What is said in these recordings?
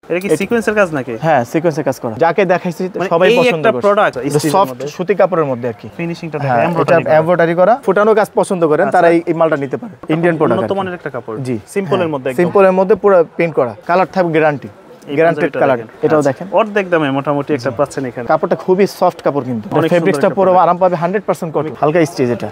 এটা কি সিকোয়েন্সের কাজ নাকি? হ্যাঁ, সিকোয়েন্সের কাজ করা। যাকে দেখাইছি সবাই পছন্দ করে। প্রোডাক্ট সফট সুতি কাপড়ের মধ্যে আর কি। ফিনিশিংটা দেখেন, এমব্রয়ডারি করা, ফুটানো কাজ পছন্দ করেন তারা এই মালটা নিতে পারে। ইন্ডিয়ান প্রোডাক্ট, উন্নত মানের একটা কাপড়। জি, সিম্পলের মধ্যে, সিম্পলের মধ্যে পুরো প্রিন্ট করা, কালার থাকবে গ্যারান্টি, গ্যারান্টেড কালার। এটাও দেখেন অর্ধেক দামে মোটামুটি একটা পাচ্ছেন এখানে। কাপড়টা খুবই সফট কাপড়, কিন্তু ফেব্রিক্সটা পুরো আরাম পাবে 100% কটন। হালকা স্টিচ, এটা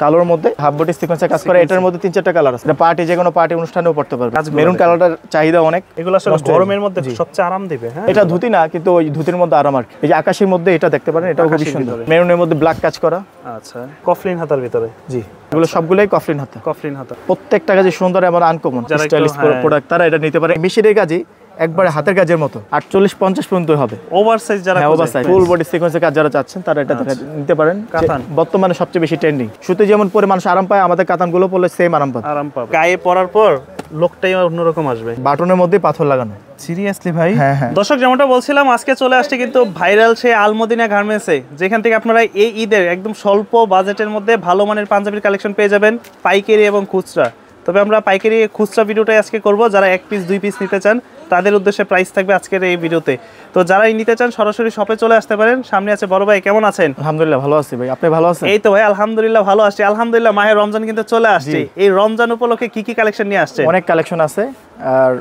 কালোর মধ্যে হাফ বডি সিকোয়েন্সের কাজ করে। এটার মধ্যে 3-4টা কালার আছে। এটা পার্টি, যে কোনো পার্টি অনুষ্ঠানেও পড়তে পারবে। মেরুন কালারটার চাহিদা অনেক। এগুলো আসলে গরমের মধ্যে সবচেয়ে আরাম দিবে। হ্যাঁ, এটা ধুতি না, কিন্তু ওই ধুতির মধ্যে আরাম আর কি। এই যে আকাশের মধ্যে এটা দেখতে পারেন, এটাও খুবই সুন্দর। মেরুনের মধ্যে ব্ল্যাক কাজ করা। আচ্ছা, কফলিন হাতার ভিতরে। জি, এগুলো সবগুলাই কফলিন হাতা। কফলিন হাতা প্রত্যেকটা কাজে সুন্দর এবং আনকমন স্টাইলিশ প্রোডাক্ট। তারা এটা নিতে পারে। মেশিনের কাজে একবারে হাতের কাজের মতো 48-50 পর্যন্ত হবে। ওভারসাইজ যারা, ওভারসাইজ ফুল বডি সিকোয়েন্সের কাজ যারা চাচ্ছেন তারা এটা নিতে পারেন। বর্তমানে সবচেয়ে বেশি ট্রেন্ডিং। সুতি যেমন পরে মানুষ আরাম পায়, আমাদের কাতানগুলো পরলে সেম আরাম পাবে। গায়ে পরার পর লোকটাই অন্যরকম আসবে। বাটনের মধ্যে পাথর লাগানো। সিরিয়াসলি ভাই? হ্যাঁ হ্যাঁ। দর্শক, যেমনটা বলছিলাম, আজকে চলে আসছে কিন্তু ভাইরাল সেই আলমদিনা গার্মেন্টসে, যেখান থেকে আপনারা এই ঈদের একদম স্বল্প বাজেটের মধ্যে ভালো মানের পাঞ্জাবির কালেকশন পেয়ে যাবেন, পাইকারি এবং খুচরা। তবে আমরা পাইকারি খুচরা ভিডিওটাই আজকে করব। যারা 1 পিস 2 পিস নিতে চান তাদের উদ্দেশ্যে প্রাইস থাকবে আজকের এই ভিডিওতে। তো যারাই নিতে চান সরাসরি শপে চলে আসতে পারেন। সামনে আছে বড় ভাই, কেমন আছেন? আলহামদুলিল্লাহ ভালো আছি ভাই, আপনি ভালো আছেন? এই তো ভাই আলহামদুলিল্লাহ ভালো আছি। আলহামদুলিল্লাহ, মাহে রমজান কিন্তু চলে আসছে। এই রমজান উপলক্ষে কি কি কালেকশন নিয়ে আসছে? অনেক কালেকশন আছে, আর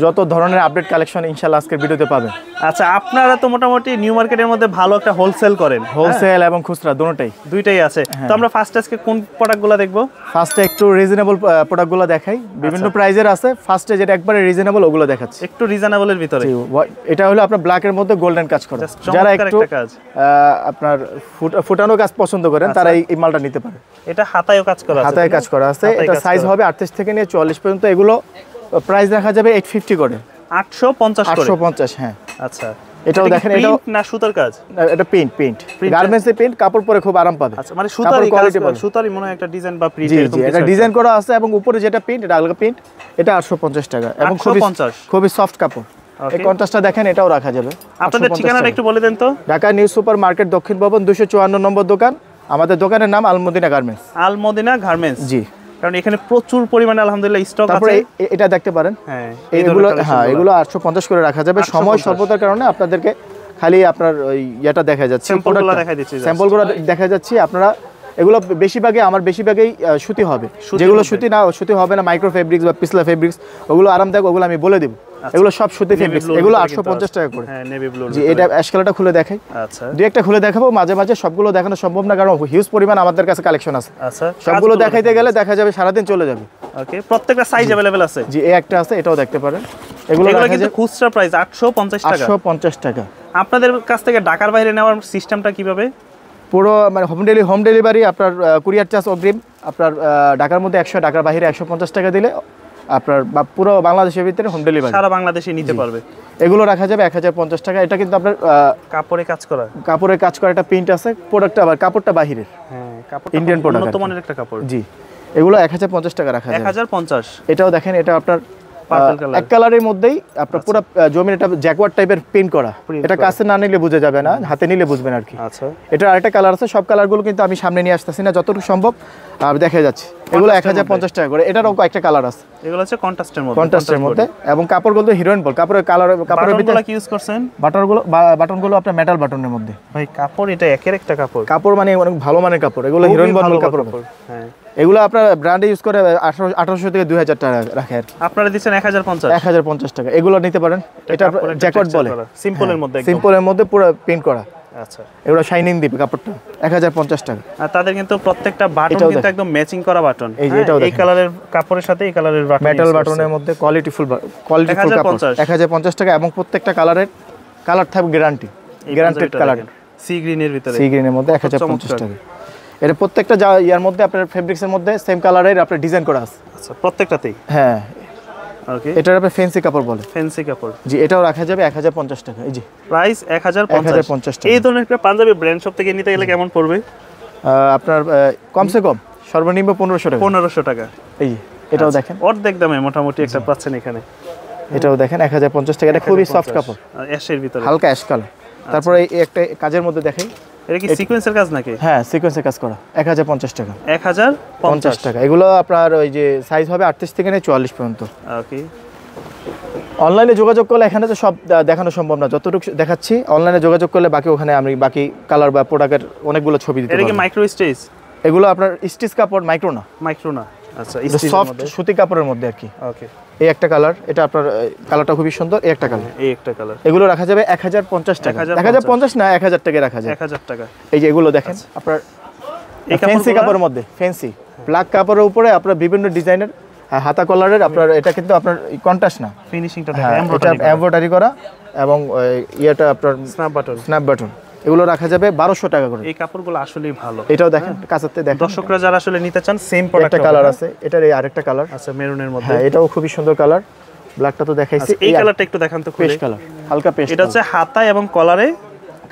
যত ধরনের আপডেট কালেকশন ইনশাআল্লাহ আজকের ভিডিওতে পাবেন। আচ্ছা, আপনারা তো মোটামুটি নিউ মার্কেটের মধ্যে ভালো একটা হোলসেল করেন। হোলসেল এবং খুচরা দুটোই আছে। তো আমরা ফার্স্ট আজকে কোন প্রোডাক্টগুলো দেখবো? ফার্স্টে একটু রিজনেবল প্রোডাক্টগুলো দেখাই। বিভিন্ন প্রাইজের আছে। ফার্স্টে যেটা একবারে রিজনেবল ওগুলো দেখাচ্ছি। একটু রিজনেবলের ভিতরে। এটা হলো আপনার ব্ল্যাকের মধ্যে গোল্ডেন কাজ করা। যারা একটু আপনার ফুটানো কাজ পছন্দ করেন তারা এই মালটা নিতে পারে। এটা হাতায়ও কাজ করা আছে। হাতায় কাজ করা আছে। এটা সাইজ হবে 38 থেকে নিয়ে 44 পর্যন্ত। এগুলো প্রাইস রাখা যাবে 850 করে। 850 করে? 850, হ্যাঁ। আচ্ছা, এটাও দেখেন, এটাও না সুতার কাজ? এটা প্রিন্ট গার্মেন্টসের প্রিন্ট, কাপড় পরে খুব আরাম পাবে। আচ্ছা, মানে সুতারই কোয়ালিটি পাবে। সুতারই মনে হয় একটা ডিজাইন বা প্রিন্ট এরকম কিছু। এটা ডিজাইন করা আছে এবং উপরে যেটা প্রিন্ট এটা আলাদা প্রিন্ট। এটা 850 টাকা এবং খুবই সফট কাপড়। এই কন্ট্রাস্টটা দেখেন, এটাও রাখা যাবে। আপনাদের ঠিকানাটা একটু বলে দেন তো। ঢাকা নিউ সুপার মার্কেট, দক্ষিণ ভবন, 254 নম্বর দোকান। আমাদের দোকানের নাম আলমদিনা গার্মেন্টস। আলমদিনা গার্মেন্টস, জি। কারণ এখানে প্রচুর পরিমাণে আলহামদুলিল্লাহ স্টক আছে। তারপরে এটা দেখতে পারেন। হ্যাঁ, এগুলো 850 করে রাখা যাবে। সময় স্বল্পতার কারণে আপনাদেরকে খালি আপনার ওই এটা দেখা যাচ্ছে, স্যাম্পলগুলো দেখা যাচ্ছে। আপনারা এগুলো বেশিরভাগই সুতি হবে। যেগুলো সুতি হবে না, মাইক্রো ফেব্রিক্স বা পিছলা ফেব্রিক্স, ওগুলো আরামদায়ক, ওগুলো আমি বলে দেব। এগুলো সব সুতি ফেব্রিক্স। এগুলো 850 টাকা করে। হ্যাঁ, নেভি ব্লু। জি, এটা অ্যাশ কালারটা খুলে দেখাই। আচ্ছা, দুই একটা খুলে দেখাবো। মাঝে মাঝে সবগুলো দেখানো সম্ভব না, কারণ হিউজ পরিমাণ আমাদের কাছে কালেকশন আছে। আচ্ছা, সবগুলো দেখাইতে গেলে দেখা যাবে সারাদিন চলে যাবে। ওকে, প্রত্যেকটা সাইজ अवेलेबल আছে? জি, এই একটা আছে, এটাও দেখতে পারেন। এগুলো কিন্তু খুচরা প্রাইস 850 টাকা। 850 টাকা। আপনাদের কাছ থেকে ঢাকার বাইরে নেওয়ার সিস্টেমটা কিভাবে? পুরো মানে হোম ডেলিভারি, আপনার কুরিয়ার চার্জ অগ্রিম। আপনার ঢাকার মধ্যে 100, ঢাকার বাইরে 150 টাকা দিলে আপনার পুরো বাংলাদেশের ভিতরে হোম ডেলিভারি সারা বাংলাদেশে নিতে পারবে। এগুলো রাখা যাবে 1050 টাকা। এটা কিন্তু আপনার কাপড়ে কাজ করা একটা প্রিন্ট আছে। প্রোডাক্টটা আবার কাপড়টা বাহিরের। হ্যাঁ, কাপড়টা ইন্ডিয়ান প্রোডাক্ট, উন্নত মানের একটা কাপড়। জি, এগুলো 1050 টাকা রাখা যাবে। 1050। এটাও দেখেন, এটা আপনার এক কালারের মধ্যেই আপনার পুরো জমির এটা জ্যাকওয়ার্ড টাইপের প্রিন্ট করা। এটা কাছে না নিলে বোঝা যাবে না, হাতে নিলে বুঝবেন আর কি। আচ্ছা, এটা আরেকটা কালার আছে। সব কালারগুলো কিন্তু আমি সামনে নিয়ে আসতেছি না, যতটুকু সম্ভব দেখা যাচ্ছে। এগুলো 1050 টাকা করে। এটারও কয়েকটা কালার আছে। এগুলো হচ্ছে কন্ট্রাস্টের মধ্যে এবং কাপড়গুলো হিরোইন বল কাপড়ের কাপড়ের ভিতরে কি ইউজ করছেন? বাটনগুলো আপনার মেটাল বাটনের মধ্যে। ভাই, কাপড় এটা একের একটা কাপড় মানে অনেক ভালো মানের কাপড়। এগুলো হিরোইন বল কাপড়। হ্যাঁ, এগুলো আপনার ব্র্যান্ডে ইউজ করে 1800 থেকে 2000 টাকা রাখে। আপনারা দিচ্ছেন 1050 টাকা। এগুলো নিতে পারেন। এটা জ্যাকওয়ার্ড বলে, সিম্পলের মধ্যে পুরো প্রিন্ট করা। আচ্ছা, এগুলো শাইনিং দিবে কাপড়টা। 1050 টাকা। আর তাদের কিন্তু প্রত্যেকটা বাটন কিন্তু একদম ম্যাচিং করা বাটন। এই কালারের কাপড়ের সাথে এই কালারের বাটন, মেটাল বাটনের মধ্যে কোয়ালিটিফুল কাপড়। 1050 টাকা এবং প্রত্যেকটা কালার থাকবে গ্যারান্টেড কালার। সি গ্রিনের মধ্যে 1050 টাকা। এটা প্রত্যেকটা ইয়ার মধ্যে আপনার ফেব্রিক্সের মধ্যে সেম কালারের আপনার ডিজাইন করা আছে। আচ্ছা, প্রত্যেকটাতেই। হ্যাঁ, ওকে। এটার আপনি ফ্যান্সি কাপড় বলে। ফ্যান্সি কাপড়, জি। এটাও রাখা যাবে 1050 টাকা। এই জি, প্রাইস 1050 টাকা। এই ধরনের একটা পাঞ্জাবি ব্র্যান্ড শপ থেকে নিতে গেলে কেমন পড়বে? আপনার কমসে কম সর্বনিম্ন 1500 টাকা। এই এটাও দেখেন, অর্ধেক দামে মোটামুটি একটা পাচ্ছেন এখানে। এটাও দেখেন 1050 টাকা। এটা খুবই সফট কাপড়, অ্যাশের ভিতরে, হালকা অ্যাশ কালার। তারপরে এই একটা কাজের মধ্যে দেখাই। এটা কি সিকোয়েন্সের কাজ নাকি? হ্যাঁ, সিকোয়েন্সের কাজ করা। 1050 টাকা। 1050 টাকা। এগুলো আপনার ওই যে সাইজ হবে 38 থেকে 44 পর্যন্ত। ওকে, অনলাইনে যোগাযোগ করলে এখানে তো সব দেখানো সম্ভব না, যতটুকু দেখাচ্ছি অনলাইনে যোগাযোগ করলে বাকি ওখানে আমি বাকি কালার বা প্রোডাক্টের অনেকগুলো ছবি দিতে পারবো। এটা কি মাইক্রো স্টিচ? এগুলো আপনার স্টিচ কাপড়, মাইক্রো না। মাইক্রো না, আচ্ছা সফট সুতি কাপড়ের মধ্যে আর কি। ওকে, এই একটা কালার, এটা আপনার কালারটা খুবই সুন্দর। এই একটা কালার, এই একটা কালার, এগুলো রাখা যাবে 1050 টাকা। 1050 না, 1000 টাকা রাখা যায়। 1000 টাকা। এই যে এগুলো দেখেন আপনার ফ্যান্সি কাপড়ের মধ্যে, ফ্যান্সি ব্ল্যাক কাপড়ের উপরে আপনার বিভিন্ন ডিজাইনের হাতা কলারের আপনার, এটা কিন্তু আপনার কন্ট্রাস্ট না, ফিনিশিংটা দেখেন এমব্রয়ডারি করা এবং ইয়েটা আপনার স্ন্যাপ বাটন। এগুলো রাখা যাবে 1200 টাকা করে। এই কাপড়গুলো আসলেই ভালো। এটাও দেখেন কাছাতে দেখেন, দর্শকরা যারা আসলে নিতে চান সেম প্রোডাক্ট। একটা কালার আছে, এটার এই আরেকটা কালার আচ্ছা মেরুনের মধ্যে। হ্যাঁ, এটাও খুবই সুন্দর কালার। ব্ল্যাকটা তো দেখাইছি, এই কালারটা একটু দেখান তো খুলে। পেস্ট কালার, হালকা পেস্ট। এটা হচ্ছে হাতা এবং কলারে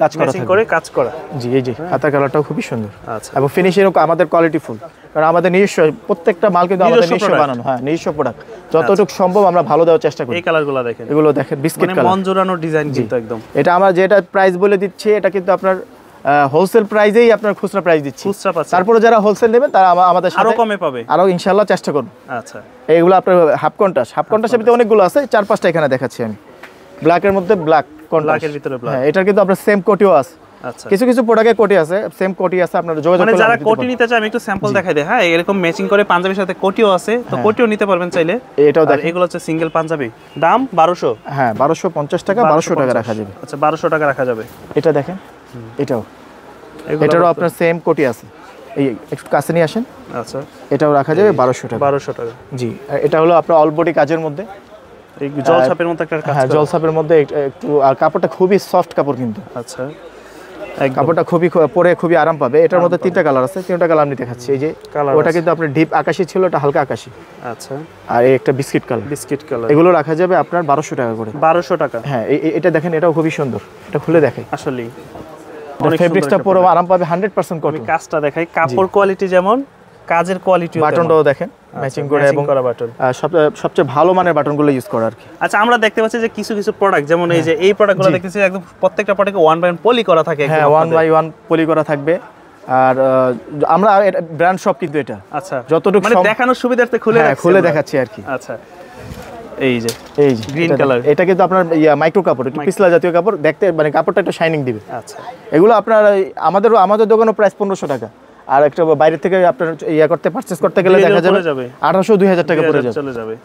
কাজ করে কাজ করা। জি, এই যে হাতার কালারটাও খুবই সুন্দর। আচ্ছা, এবং ফিনিশিং আমাদের কোয়ালিটি ফুল, কারণ আমাদের নিজস্ব প্রত্যেকটা মাল কিন্তু আমাদের নিজস্ব বানানো। হ্যাঁ, নিজস্ব প্রোডাক্ট, যতটুকু সম্ভব আমরা ভালো দেওয়ার চেষ্টা করি। এই কালারগুলো দেখেন, এগুলো দেখেন বিস্কিট কালার, মন জোড়ানো ডিজাইন কিন্তু একদম। এটা আমরা যেটা প্রাইস বলে দিচ্ছি, এটা কিন্তু আপনার হোলসেল প্রাইজেই আপনার খুচরা প্রাইস দিচ্ছি। খুচরা পাচ্ছেন, তারপরে যারা হোলসেল নেবেন তারা আমাদের সাথে আরো কমে পাবে, আরো ইনশাআল্লাহ চেষ্টা করব। আচ্ছা, এইগুলো আপনার হাফ কন্ট্রাস্টের ভিতরে অনেকগুলো আছে, 4-5টা এখানে দেখাচ্ছি আমি। ব্ল্যাকের মধ্যে ব্ল্যাক কন্ট্রাস্ট, ব্ল্যাকের ভিতরে ব্ল্যাক। হ্যাঁ, এটার কিন্তু আপনার সেম কোটিও আছে। আচ্ছা, কিছু কিছু প্রোডাক্টে কোটি আছে, সেম কোটি আছে, আপনারা যোগাযোগ মানে করলে যারা কোটি নিতে চায় আমি একটু স্যাম্পল দেখাই দেই। হ্যাঁ, এরকম ম্যাচিং করে পাঞ্জাবির সাথে কোটিও আছে, তো কোটিও নিতে পারবেন চাইলে। এটাও দেখেন, এগুলো হচ্ছে সিঙ্গেল পাঞ্জাবি, দাম 1200। হ্যাঁ, 1250 টাকা, 1200 টাকা রাখা যাবে। আচ্ছা, 1200 টাকা রাখা যাবে। এটা দেখেন, এটারও আপনার সেম কোটি আছে। এই একটু কাছে নিয়ে আসেন। আচ্ছা, এটাও রাখা যাবে 1200 টাকা। 1200 টাকা, জি। এটা হলো আপনার অল বডি কাজের মধ্যে, এই জল ছাপের মতো একটা কাজ। হ্যাঁ, জল ছাপের মধ্যে একটু, আর কাপড়টা খুবই সফট কাপড় কিন্তু। আচ্ছা, কাপড়টা খুবই পরে খুবই আরাম পাবে। এটার মধ্যে 3টা কালার আছে, 3টা কালার আমি দেখাচ্ছি। এই যে ওটা কিন্তু আপনার ডিপ আকাশী ছিল, এটা হালকা আকাশী। আচ্ছা, আর এই একটা বিস্কিট কালার। এগুলো রাখা যাবে আপনার 1200 টাকা করে। 1200 টাকা। হ্যাঁ, এটা দেখেন, এটাও খুবই সুন্দর। এটা খুলে দেখাই, আসলে ফেব্রিক্সটা পুরো আরাম পাবে, 100% কটন। কাজটা দেখাই, কাপড় কোয়ালিটি যেমন, কাজের কোয়ালিটি, বাটনটাও দেখেন ম্যাচিং করে, এবং বাটন সবচেয়ে ভালো মানের বাটনগুলো ইউজ করা আর কি। আচ্ছা, আমরা দেখতে পাচ্ছি যে কিছু কিছু প্রোডাক্ট, যেমন এই যে এই প্রোডাক্টগুলো দেখতেছি একদম প্রত্যেকটা প্রোডাক্টে 1/1 পলি করা থাকে। হ্যাঁ, 1/1 পলি করা থাকবে। আর আমরা ব্র্যান্ড শপ কিন্তু এটা। আচ্ছা, যতটুকু মানে দেখানোর সুবিধার্থে খুলে দেখাচ্ছি আর কি। আচ্ছা, এই যে গ্রিন কালার, এটা কিন্তু আপনার মাইক্রো কাপড়, একটু পিছলা জাতীয় কাপড়, দেখতে মানে কাপড়টা একটু শাইনিং দিবে। আচ্ছা, এগুলো আপনার আমাদের দোকানের প্রাইস 1500 টাকা, আর একটা বাইরে থেকে আপনার পারচেজ করতে গেলে দেখা যাবে 1800-2000 টাকা পড়ে যাবে।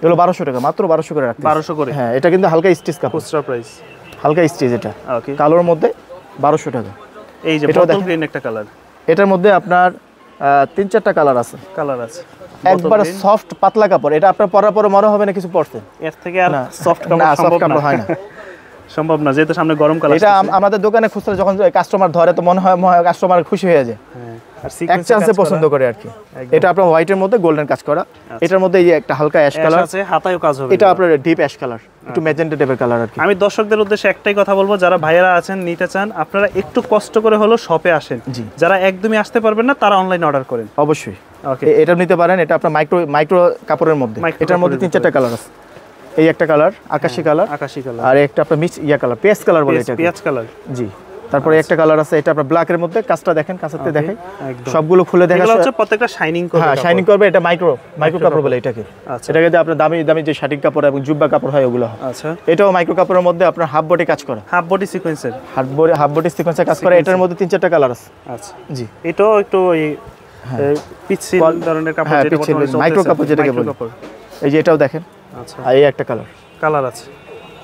এগুলো 1200 টাকা, মাত্র 1200 করে রাখতে। 1200 করে। হ্যাঁ, এটা কিন্তু হালকা স্টিচ কাপড়, খুচরা প্রাইস হালকা স্টিচ। এটা ওকে, কালোর মধ্যে 1200 টাকা। এই যে বোতল গ্রিন একটা কালার, এটার মধ্যে আপনার 3-4টা কালার আছে। একবারে সফট পাতলা কাপড়, এটা আপনার পরার পরে মনে হবে না কিছু পড়ছে। এর থেকে আর সফট কাপড় হয় না, সম্ভব না, যেহেতু সামনে গরমকাল। এটা আমাদের দোকানে খুচরা যখন কাস্টমার ধরে তো মনে হয় কাস্টমার খুশি হয়ে যায়, এক চান্সে পছন্দ করে আর কি। এটা আপনার হোয়াইটের মধ্যে গোল্ডেন কাজ করা। এটার মধ্যে এই যে একটা হালকা অ্যাশ কালার আছে, হাতায়ও কাজ হবে। এটা আপনার ডিপ অ্যাশ কালার, একটু ম্যাজেন্টা টাইপের কালার আর কি। আমি দর্শকদের উদ্দেশ্যে একটাই কথা বলবো, যারা ভাইয়েরা আছেন নিতে চান, আপনারা একটু কষ্ট করে হলো শপে আসেন। যারা একদমই আসতে পারবেন না তারা অনলাইনে অর্ডার করেন। অবশ্যই এটা নিতে পারেন। এটা আপনার মাইক্রো কাপড়ের মধ্যে, এটার মধ্যে 3-4টা কালার আছে। এই একটা কালার আকাশী কালার, আর একটা আপনার মিক্স কালার, পেঁয়াজ কালার বলে এটা, পেঁয়াজ কালার। জি। তারপরে একটা কালার আছে, এটা আপনার ব্ল্যাকের মধ্যে, কাজটা দেখেন, কাছাতে দেখেন, সবগুলো খুলে দেখা যাচ্ছে, প্রত্যেকটা শাইনিং করবে। হ্যাঁ, শাইনিং করবে। এটা মাইক্রো কাপড় বলে এটাকে। এটাকে আপনার দামি যে শাটিং কাপড় এবং জুব্বা কাপড় হয় ওগুলো। আচ্ছা, এটাও মাইক্রো কাপড়ের মধ্যে আপনার হাফ বডি কাজ করা, হাফ বডি সিকোয়েন্সের কাজ করা। এটার মধ্যে 3-4টা কালার আছে। আচ্ছা, জি। এটাও একটু ওই পিচ্ছিল ধরনের কাপড়, যেটা মাইক্রো কাপড় যেটাকে বলে। এই যে এটাও দেখেন। আচ্ছা, আর এই একটা কালার আছে।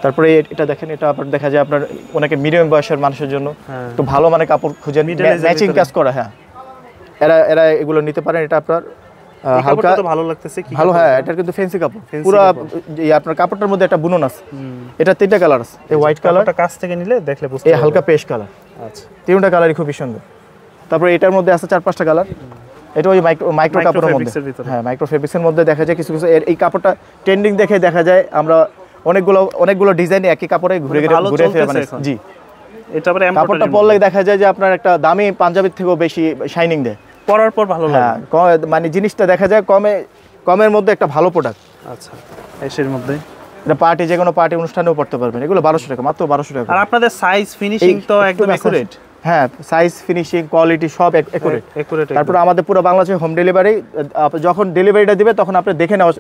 তারপরে এটা দেখেন, এটা আপনার দেখা যায় আপনার অনেকে মিডিয়াম বয়সের মানুষের জন্য একটু ভালো মানের কাপড় খুঁজেন, ম্যাচিং কাজ করা। হ্যাঁ, এরা এগুলো নিতে পারেন। এটা আপনার হালকা ভালো লাগতেছে কি ভালো। হ্যাঁ, এটা কিন্তু ফ্যান্সি কাপড়, পুরো আপনার কাপড়টার মধ্যে একটা বুনন আছে। এটা 3টা কালার আছে। এই হোয়াইট কালারটা কাছ থেকে নিলে দেখলে বুঝতে পারবেন, এই হালকা পেস্ট কালার। আচ্ছা, 3টা কালারই খুবই সুন্দর। তারপরে এটার মধ্যে আছে 4-5টা কালার। এটা ওই মাইক্রো কাপড়ের মধ্যে। হ্যাঁ, মাইক্রো ফেব্রিক্সের মধ্যে দেখা যায় কিছু এই কাপড়টা ট্রেন্ডিং দেখে দেখা যায় আমরা অনেকগুলো ডিজাইন একই কাপড়ে ঘুরে ফিরে বানাই। জি, এটা পরে কাপড়টা পরলে দেখা যায় যে আপনার একটা দামি পাঞ্জাবির থেকেও বেশি শাইনিং দেয়, পরার পর ভালো লাগে। হ্যাঁ, মানে জিনিসটা দেখা যায় কমের মধ্যে একটা ভালো প্রোডাক্ট। আচ্ছা, এর মধ্যে এটা যে কোনো পার্টি অনুষ্ঠানেও পড়তে পারবেন। এগুলো 1200 টাকা, মাত্র 1200 টাকা। আর আপনাদের সাইজ ফিনিশিং তো একদম একুরেট। হ্যাঁ, সাইজ ফিনিশিং কোয়ালিটি সব একুরেট। তারপর আমাদের পুরো বাংলাদেশে হোম ডেলিভারি, যখন ডেলিভারিটা দিবে তখন আপনি দেখে নেওয়া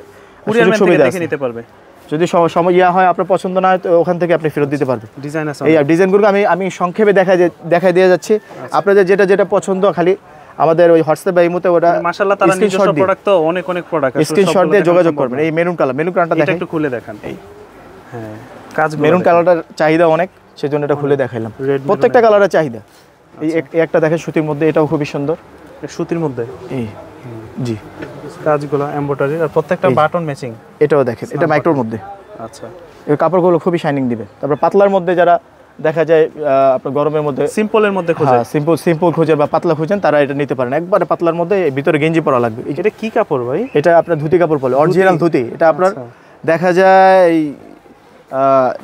কুরিয়ার ম্যান থেকে দেখে নিতে পারবে। যদি সময় হয় আপনার পছন্দ না হয় তো ওখান থেকে আপনি ফেরত দিতে পারবেন। ডিজাইন আছে এই ডিজাইনগুলো আমি সংক্ষেপে দেখাই দিয়ে যাচ্ছি। আপনাদের যেটা পছন্দ খালি আমাদের ওই হোয়াটসঅ্যাপ বা ইমোতে ওটা মাশাআল্লাহ তারা নিজস্ব প্রোডাক্ট তো অনেক প্রোডাক্ট আছে, স্ক্রিনশট দিয়ে যোগাযোগ করবেন। এই মেরুন কালারটা দেখেন, একটু খুলে দেখান। হ্যাঁ কাজ মেরুন কালারটার চাহিদা অনেক, সেজন্য এটা খুলে দেখাইলাম। প্রত্যেকটা কালারের চাহিদা। এই একটা দেখেন সুতির মধ্যে, এটাও খুবই সুন্দর সুতির মধ্যে। এই জি কাজগুলো এমব্রয়ডারি আর প্রত্যেকটা বাটন ম্যাচিং। এটাও দেখেন, এটা মাইক্রোর মধ্যে। আচ্ছা এই কাপড়গুলো খুবই শাইনিং দিবে। তারপর পাতলার মধ্যে যারা দেখা যায় আপনার গরমের মধ্যে সিম্পলের মধ্যে খোঁজে, সিম্পল খোঁজেন বা পাতলা খোঁজেন, তারা এটা নিতে পারেন। একবারে পাতলার মধ্যে ভিতরে গেঞ্জি পরা লাগবে। এটা কি কাপড় ভাই? এটা আপনার ধুতি কাপড় বলে, অরিজিনাল ধুতি। এটা আপনার দেখা যায়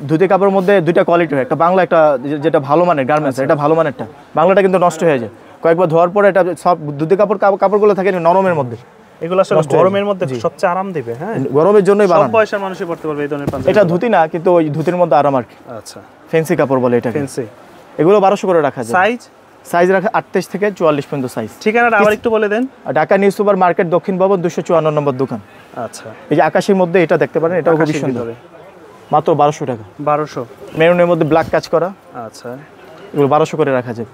ধুতি কাপড়ের মধ্যে দুইটা কোয়ালিটি হয়, একটা বাংলা, একটা যেটা ভালো মানের গার্মেন্টস, এটা ভালো মানেরটা। বাংলাটা কিন্তু নষ্ট হয়ে যায় কয়েকবার ধোয়ার পরে। এটা সব ধুতি কাপড়গুলো থাকে নরমের মধ্যে, এগুলো আসলে গরমের মধ্যে সবচেয়ে আরাম দিবে। হ্যাঁ গরমের জন্যই বানানো। সব বয়সের মানুষই পড়তে পারবে এই ধরনের পাঞ্জাবি। এটা ধুতি না, কিন্তু ওই ধুতির মধ্যে আরাম আর কি। আচ্ছা ফ্যান্সি কাপড় বলে এটা, ফ্যান্সি। এগুলো 1200 করে রাখা যায়। সাইজ রাখা 38 থেকে 44 পর্যন্ত সাইজ। ঠিকানাটা আবার একটু বলে দেন। ঢাকা নিউ সুপার মার্কেট, দক্ষিণ ভবন, 254 নম্বর দোকান। আচ্ছা এই যে আকাশের মধ্যে এটা দেখতে পারেন, এটাও খুবই সুন্দর, মাত্র 1200 টাকা। 1200। মেরুনের মধ্যে ব্ল্যাক কাজ করা। আচ্ছা এগুলো 1200 করে রাখা যায়।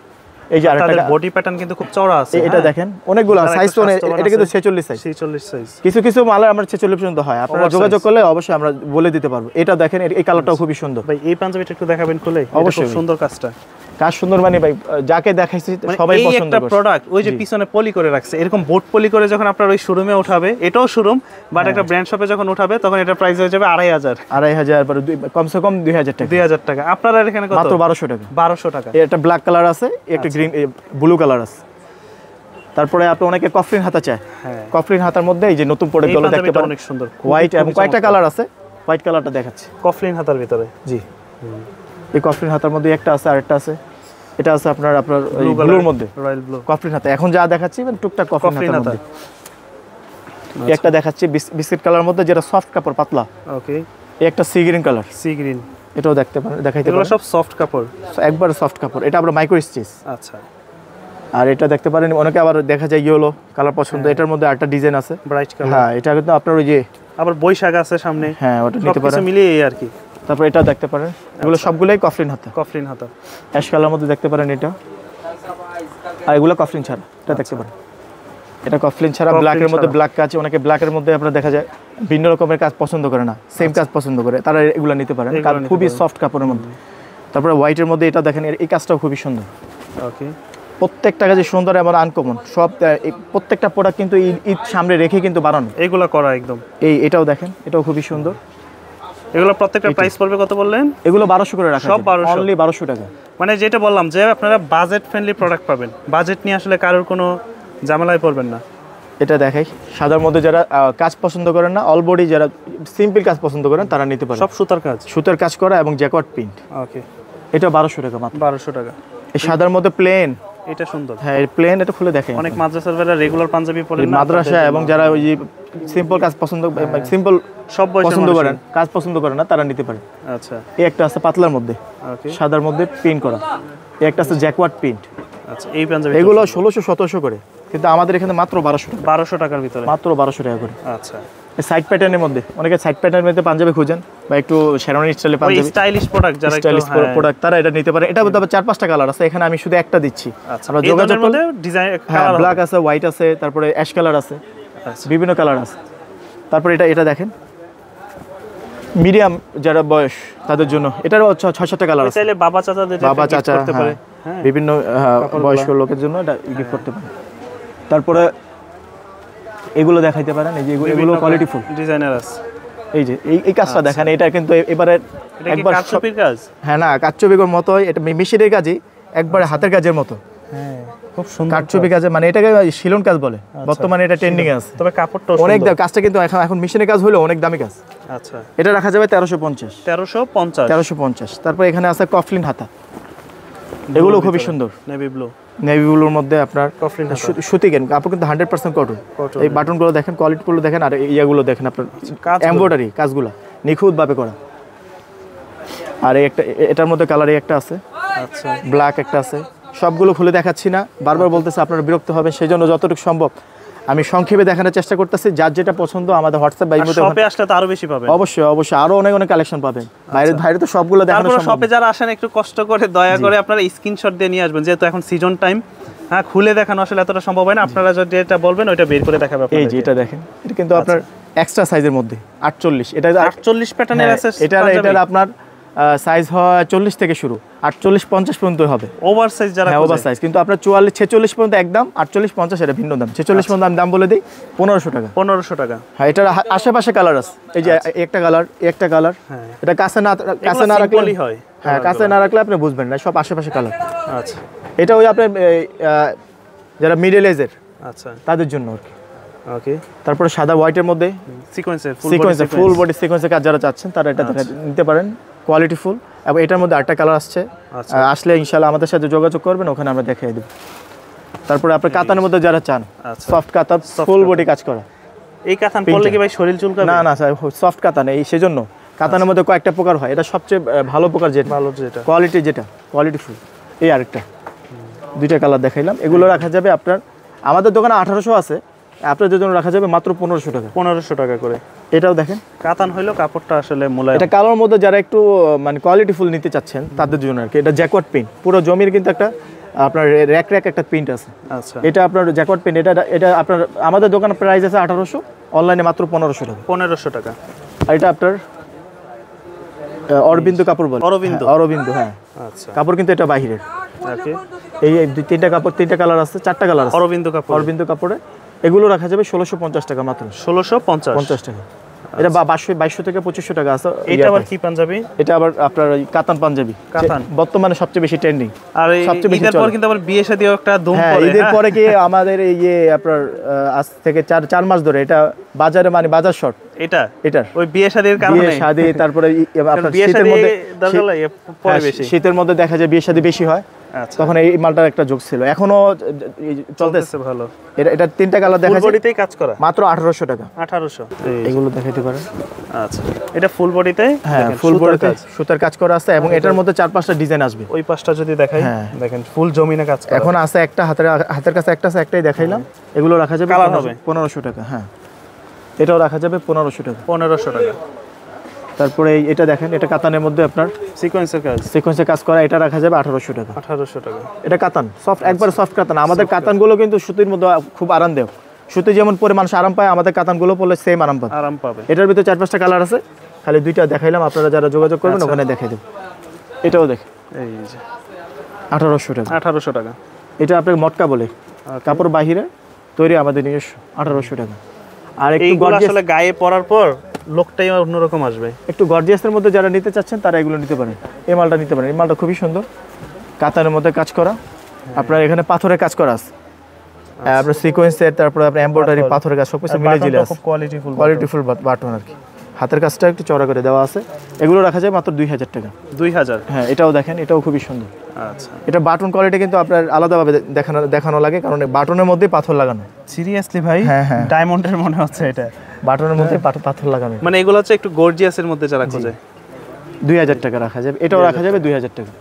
এই যে আরেকটা বডি প্যাটার্ন কিন্তু খুব চওড়া আছে। এটা দেখেন অনেকগুলো সাইজ, তো এটা কিন্তু 46 সাইজ। 46 সাইজ। কিছু মাল আমরা 46 পর্যন্ত হয়। আপনারা যোগাযোগ করলে অবশ্যই আমরা বলে দিতে পারবো। এটা দেখেন, এই কালারটাও খুবই সুন্দর। ভাই এই পাঞ্জাবিটা একটু দেখাবেন খুলে? অবশ্যই সুন্দর কাজটা। কাজ সুন্দর মানে ভাই যাকে দেখাইছি সবাই পছন্দ করে। একটা প্রোডাক্ট ওই যে পিছনে পলি করে রাখছে, এরকম বোর্ড পলি করে যখন আপনার ওই শোরুমে উঠাবে, এটাও শোরুম বাট একটা ব্র্যান্ড শপে যখন উঠাবে তখন এটা প্রাইস হয়ে যাবে 2500 পরে কমসে কম 2000 টাকা। 2000 টাকা। আপনারা এখানে কত? মাত্র 1200 টাকা। 1200 টাকা। এটা ব্ল্যাক কালার আছে, একটা গ্রিন ব্লু কালার আছে। তারপরে আপনি অনেকে কফলিন হাতা চায়। হ্যাঁ কফলিন হাতার মধ্যে এই যে নতুন প্রোডাক্টগুলো দেখতে পারেন, অনেক সুন্দর হোয়াইট এবং কয়েকটা কালার আছে। হোয়াইট কালারটা দেখাচ্ছি কফলিন হাতার ভিতরে। জি এই কফলিন হাতার মধ্যে একটা আছে, আরেকটা আছে। এটা আছে আপনার ব্লুর মধ্যে, রয়্যাল ব্লু কফলিন হাতা। এখন যা দেখাচ্ছি মানে টুকটাক কফলিন হাতার মধ্যে। একটা দেখাচ্ছি বিস্কিট কালার মধ্যে, যেটা সফট কাপড়, পাতলা। ওকে। এই একটা sea green colour, sea green. এটাও দেখাইতে পারেন। এগুলো সব সফট কাপড়, একবার সফট কাপড়। এটা আমরা মাইক্রো স্টিচ। আচ্ছা। আর এটা দেখতে পারেন, অনেকে আবার দেখা যায় ইয়েলো কালার পছন্দ। এটার মধ্যে আরেকটা ডিজাইন আছে, ব্রাইট কালার। হ্যাঁ এটা কিন্তু আপনার ওই যে আবার বৈশাখ আছে সামনে, হ্যাঁ ওটা নিতে পারেন, সব মিলিয়ে এই আর কি। তারপর এটা দেখতে পারেন, এগুলো সবগুলাই কফলিন হাতা। কফলিন হাতা অ্যাশ কালার মধ্যে দেখতে পারেন এটা। আর এগুলো কফলিন ছাড়া, এটা দেখতে পারেন। এটা কফলিন ছাড়া, ব্ল্যাকের মধ্যে ব্ল্যাক কাজ। অনেকে ব্ল্যাকের মধ্যে আপনারা দেখা যায় ভিন্ন রকমের কাজ পছন্দ করে না, সেম কাজ পছন্দ করে, তারা এগুলো নিতে পারেন, কারণ খুবই সফট কাপড়ের মধ্যে। তারপরে হোয়াইটের মধ্যে এটা দেখেন, এই কাজটাও খুবই সুন্দর। ওকে। প্রত্যেকটা কাজে সুন্দর এবং আনকমন সব। প্রত্যেকটা প্রোডাক্ট কিন্তু ঈদ সামনে রেখে কিন্তু বানানো, এগুলো করা একদম। এটাও দেখেন, এটাও খুবই সুন্দর। এগুলো প্রত্যেকটা প্রাইস পড়বে কত বললেন? এগুলো 1200 করে রাখা, সব 1200, অনলি 1200 টাকা। মানে যেটা বললাম যে আপনারা বাজেট ফ্রেন্ডলি প্রোডাক্ট পাবেন, বাজেট নিয়ে আসলে কারোর কোনো ঝামেলায় পড়বেন না। এটা দেখাই, সাদার মধ্যে যারা কাজ পছন্দ করেন না, অল বডি যারা সিম্পল কাজ পছন্দ করেন তারা নিতে পারেন। সব সুতার কাজ করা এবং জ্যাকওয়ার্ড প্রিন্ট। ওকে। এটা 1200 টাকা মাত্র। 1200 টাকা। এই সাদার মধ্যে প্লেন, এটা সুন্দর। হ্যাঁ প্লেন, এটা খুলে দেখেন। অনেক মাদ্রাসার ভাইরা রেগুলার পাঞ্জাবি পরেন না, মাদ্রাসা এবং যারা ওই যে সিম্পল কাজ পছন্দ, সিম্পল সব পছন্দ করেন, কাজ পছন্দ করেন না, তারা নিতে পারেন। আচ্ছা। এই একটা আছে পাতলার মধ্যে, ওকে, সাদার মধ্যে প্রিন্ট করা। এই একটা আছে জ্যাকওয়ার্ড প্রিন্ট। আচ্ছা। এই পাঞ্জাবি এগুলো 1600-1700 করে, কিন্তু আমাদের এখানে মাত্র 1200 টাকা। 1200 টাকার ভিতরে, মাত্র 1200 টাকা করে। আচ্ছা। সাইড প্যাটার্নের মধ্যে, অনেকে সাইড প্যাটার্নের মধ্যে পাঞ্জাবি খুঁজেন বা একটু শেরওয়ানি স্টাইলে পাঞ্জাবি, স্টাইলিশ প্রোডাক্ট, যারা স্টাইলিশ প্রোডাক্ট, তারা এটা নিতে পারে। এটা তবে 4-5টা কালার আছে, এখানে আমি শুধু একটা দিচ্ছি। আমরা যোগাযোগ করলে ডিজাইন কালার, ব্ল্যাক আছে, হোয়াইট আছে, তারপরে অ্যাশ কালার আছে, বিভিন্ন কালার আছে। তারপরে এটা দেখেন, মিডিয়াম যারা বয়স তাদের জন্য এটারও 6-7টা কালার আছে। চাইলে বাবা চাচা করতে পারে, বিভিন্ন বয়স্ক লোকের জন্য এটা গিফট করতে পারে। তারপরে এগুলো দেখাইতে পারেন, এই যে এগুলো কোয়ালিটিফুল ডিজাইনার আছে। এই যে এই কাজটা দেখেন, এটা কিন্তু এবারে একবার কাঠচুপির কাজ। হ্যাঁ না, কাঠচুপির মতো, এটা মেশিনের কাজই, একবারে হাতের কাজের মতো। হ্যাঁ, খুব সুন্দর কাঠচুপি কাজে, মানে এটাকে শিলন কাজ বলে বর্তমানে, এটা ট্রেন্ডিং এ আছে। তবে কাপড়টা অনেক দাম, কাজটা কিন্তু এখন মেশিনের কাজ হলো অনেক দামি কাজ। আচ্ছা। এটা রাখা যাবে 1350। তারপর এখানে আছে কফলিন হাতা, এগুলো খুবই সুন্দর, নেভি ব্লুর মধ্যে আপনার সুতি কেন কাপড়, কিন্তু 100% কটন। এই বাটনগুলো দেখেন, কোয়ালিটিগুলো দেখেন, আর ইয়াগুলো দেখেন, আপনার এমব্রয়ডারি কাজগুলো নিখুঁতভাবে করা। আর এটার মধ্যে কালার একটা আছে, আচ্ছা, ব্ল্যাক একটা আছে। সবগুলো খুলে দেখাচ্ছি না, বারবার বলতেছে আপনারা বিরক্ত হবেন, সেই জন্য যতটুকু সম্ভব আমি সংক্ষেপে দেখানোর চেষ্টা করতেছি, যার যেটা পছন্দ আমাদের হোয়াটসঅ্যাপ বা ইমোতে শপে আসলে তো আরো বেশি পাবেন। অবশ্যই অবশ্যই আরো অনেক অনেক কালেকশন পাবেন, বাইরে তো সবগুলো দেখানো সম্ভব। শপে যারা আসেন একটু কষ্ট করে দয়া করে আপনারা স্ক্রিনশট দিয়ে নিয়ে আসবেন, যেহেতু এখন সিজন টাইম। হ্যাঁ, খুলে দেখানো আসলে এতটা সম্ভব হয় না, আপনারা যেটা বলবেন ওইটা বের করে দেখাবে আপনাদের। এই যে এটা দেখেন, এটা কিন্তু আপনার এক্সট্রা সাইজের মধ্যে 48, এটা 48 প্যাটার্নের আছে। এটা আপনার সাইজ হয় 40 থেকে শুরু, 48-50 পর্যন্ত হবে ওভার সাইজ যারা। হ্যাঁ, ওভার সাইজ, কিন্তু আপনার 44-46 পর্যন্ত একদম, 48-50 এটা ভিন্ন দাম। 46 পর্যন্ত আমি দাম বলে দিই 1500 টাকা। 1500 টাকা। হ্যাঁ, এটার আশেপাশে কালার আছে, এই যে একটা কালার, একটা কালার। এটা কাছে না রাখলে হয়। হ্যাঁ, কাছে না রাখলে আপনি বুঝবেন না, সব আশেপাশে কালার। আচ্ছা, এটা ওই আপনার যারা মিডল এজের, আচ্ছা, তাদের জন্য আর কি। ওকে। তারপরে সাদা হোয়াইটের মধ্যে সিকোয়েন্সের ফুল বডি সিকোয়েন্সের কাজ যারা চাচ্ছেন তারা এটা নিতে পারেন, কোয়ালিটি ফুল। এবং এটার মধ্যে আরেকটা কালার আসছে, আসলে ইনশাআল্লাহ আমাদের সাথে যোগাযোগ করবেন, ওখানে আমরা দেখিয়ে দেব। তারপরে আপনি কাতানের মধ্যে যারা চান, সফট কাতান, ফুল বডি কাজ করা। এই কাতান পরলে কি ভাই শরীর চুলকাবে? না না স্যার, সফট কাতান, এই সেজন্য কাতানের মধ্যে কয়েকটা প্রকার হয়, এটা সবচেয়ে ভালো প্রকার, যেটা কোয়ালিটি, যেটা কোয়ালিটি ফুল। এই আরেকটা, দুইটা কালার দেখাইলাম। এগুলো রাখা যাবে আপনার, আমাদের দোকানে 1800 আছে, আপনাদের জন্য রাখা যাবে মাত্র 1500 টাকা। 1500 টাকা করে। এটাও দেখেন, কাতান হইলো কাপড়টা আসলে মোলায়েম। এটা কালোর মধ্যে যারা একটু মানে কোয়ালিটি ফুল নিতে চাচ্ছেন তাদের জন্য আর কি। এটা জ্যাকওয়ার্ড প্রিন্ট, পুরো জমির কিন্তু একটা আপনার র্যাক একটা প্রিন্ট আছে। আচ্ছা, এটা আপনার জ্যাকওয়ার্ড প্রিন্ট। এটা আপনার আমাদের দোকানে প্রাইস আছে 1800, অনলাইনে মাত্র 1500 টাকা। 1500 টাকা। আর এটা আপনার অরবিন্দু কাপড় বলে। অরবিন্দু, হ্যাঁ। আচ্ছা, কাপড় কিন্তু এটা বাহিরের। ওকে। এই তিনটা কাপড়, তিনটা কালার আছে, চারটা কালার আছে অরবিন্দু কাপড়ে। এগুলো রাখা যাবে 1650 টাকা মাত্র। 1650 টাকা। এটা 2200 থেকে 2500 টাকা আছে। এটা আবার কি পাঞ্জাবি? এটা আবার আপনার ওই কাতান পাঞ্জাবি, বর্তমানে সবচেয়ে বেশি ট্রেন্ডিং। আর সবচেয়ে বেশি চলে কিন্তু আবার বিয়ে শাদীও একটা ধুম পড়ে। ঈদের পরে কি আমাদের এই যে আপনার আজ থেকে 4 মাস ধরে এটা বাজারে, মানে বাজার শর্ট এটার ওই বিয়ে শাদীর কারণে, বিয়ে শাদী, তারপরে আপনার শীতের মধ্যে পরে বেশি, শীতের মধ্যে দেখা যায় বিয়ে শাদী বেশি হয়, তখন এই মালটার একটা যোগ ছিল, এখনো চলতেছে ভালো। এটা তিনটা কালার দেখা যায়, ফুল বডিতেই কাজ করা, মাত্র 1800 টাকা। 1800 এগুলো দেখাইতে পারেন। আচ্ছা, এটা ফুল বডিতে, হ্যাঁ, ফুল বডিতে সুতার কাজ করা আছে, এবং এটার মধ্যে 4-5টা ডিজাইন আসবে। ওই পাশটা যদি দেখাই, দেখেন ফুল জমিনে কাজ করা। এখন আছে একটা হাতের কাছে একটা আছে, একটাই দেখাইলাম। এগুলো রাখা যাবে 1500 টাকা। হ্যাঁ, এটাও রাখা যাবে 1500 টাকা। 1500 টাকা। তারপরে এটা দেখেন, এটা কাতানের মধ্যে আপনার সিকোয়েন্সের কাজ করা, এটা রাখা যাবে 1800 টাকা। 1800 টাকা। এটা কাতান, সফট, একবার সফট কাতান। আমাদের কাতানগুলো কিন্তু সুতির মধ্যে খুব আরামদায়ক। সুতি যেমন পরে মানুষ আরাম পায়, আমাদের কাতানগুলো পরলে সেম আরাম পাবে। এটার ভিতরে 4-5টা কালার আছে, খালি দুইটা দেখাইলাম, আপনারা যারা যোগাযোগ করবেন ওখানে দেখাই দেব। এটাও দেখেন, এই যে 1800 টাকা। 1800 টাকা। এটা আপনার মটকা বলে, কাপড় বাহিরে তৈরি, আমাদের নিজস্ব, 1800 টাকা। আর একটু আসলে গায়ে পরার পর লোকটাই অন্যরকম আসবে। একটু গর্জিয়াসের মধ্যে যারা নিতে চাচ্ছেন তারা এগুলো নিতে পারেন, এই মালটা নিতে পারেন। এই মালটা খুবই সুন্দর, কাতানের মধ্যে কাজ করা, আপনার এখানে পাথরের কাজ করা আছে, আপনার সিকোয়েন্সের, তারপরে আপনার এমব্রয়ডারি, পাথরের কাজ, সবকিছু মিলে জিলে আছে। কোয়ালিটি ফুল বাটন আর কি। হাতের কাজটা একটু চওড়া করে দেওয়া আছে। এগুলো রাখা যায় মাত্র 2000 টাকা। 2000? হ্যাঁ, এটাও দেখেন, এটাও খুবই সুন্দর। আচ্ছা, এটা বাটন কোয়ালিটি কিন্তু আপনার আলাদাভাবে দেখানো লাগে, কারণ বাটনের মধ্যে পাথর লাগানো। সিরিয়াসলি ভাই? হ্যাঁ, ডায়মন্ডের মনে হচ্ছে এটা, বাটনের মধ্যে পাথর লাগানো। মানে এগুলো হচ্ছে একটু গর্জিয়াসের মধ্যে যারা খোঁজে। 2000 টাকা রাখা যাবে। এটাও রাখা যাবে 2000 টাকা।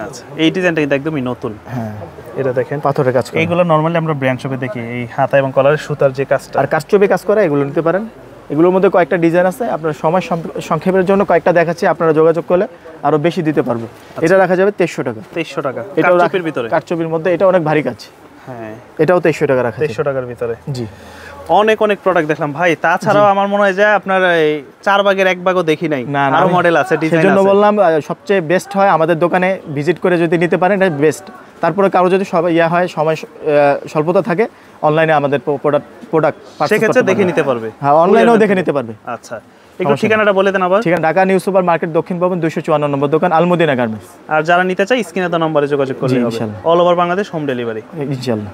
আচ্ছা, এই ডিজাইনটা কিন্তু একদমই নতুন। হ্যাঁ, এটা দেখেন, পাথরের কাজ করা। এইগুলো নরমালি আমরা ব্র্যান্ড শপে দেখি, এই হাতা এবং কলারের সুতার যে কাজটা, আর কাজচুপি কাজ করা, এগুলো নিতে পারেন। এগুলোর মধ্যে কয়েকটা ডিজাইন আছে, আপনার সময় সংক্ষেপের জন্য কয়েকটা দেখাচ্ছি, আপনারা যোগাযোগ করলে আরো বেশি দিতে পারবো। এটা রাখা যাবে 2300 টাকা। 2300 টাকা। এটাও কাটচুপির ভিতরে, কাটচুপির মধ্যে, এটা অনেক ভারী কাজ। হ্যাঁ, এটাও 2300 টাকা রাখা। 2300 টাকার ভিতরে। জি, অনেক প্রোডাক্ট দেখলাম ভাই। তাছাড়াও আমার মনে হয় যে আপনার এই 4 ভাগের 1 ভাগও দেখি নাই, আরো মডেল আছে, ডিজাইন আছে। সেজন্য বললাম সবচেয়ে বেস্ট হয় আমাদের দোকানে ভিজিট করে যদি নিতে পারেন, এটা বেস্ট। তারপরে কারো যদি সময় স্বল্পতা থাকে, অনলাইনে আমাদের প্রোডাক্ট সেক্ষেত্রে দেখে নিতে পারবে। হ্যাঁ, অনলাইনেও দেখে নিতে পারবে। আচ্ছা, একটু ঠিকানাটা বলে দেন আবার। ঠিকানা ঢাকা নিউ সুপার মার্কেট, দক্ষিণ ভবন, 254 নম্বর দোকান, আলমদিনা গার্মেন্টস। আর যারা নিতে চায় স্ক্রিনে দেওয়া নম্বরে যোগাযোগ করলে হবে। All over Bangladesh home delivery ইনশাআল্লাহ।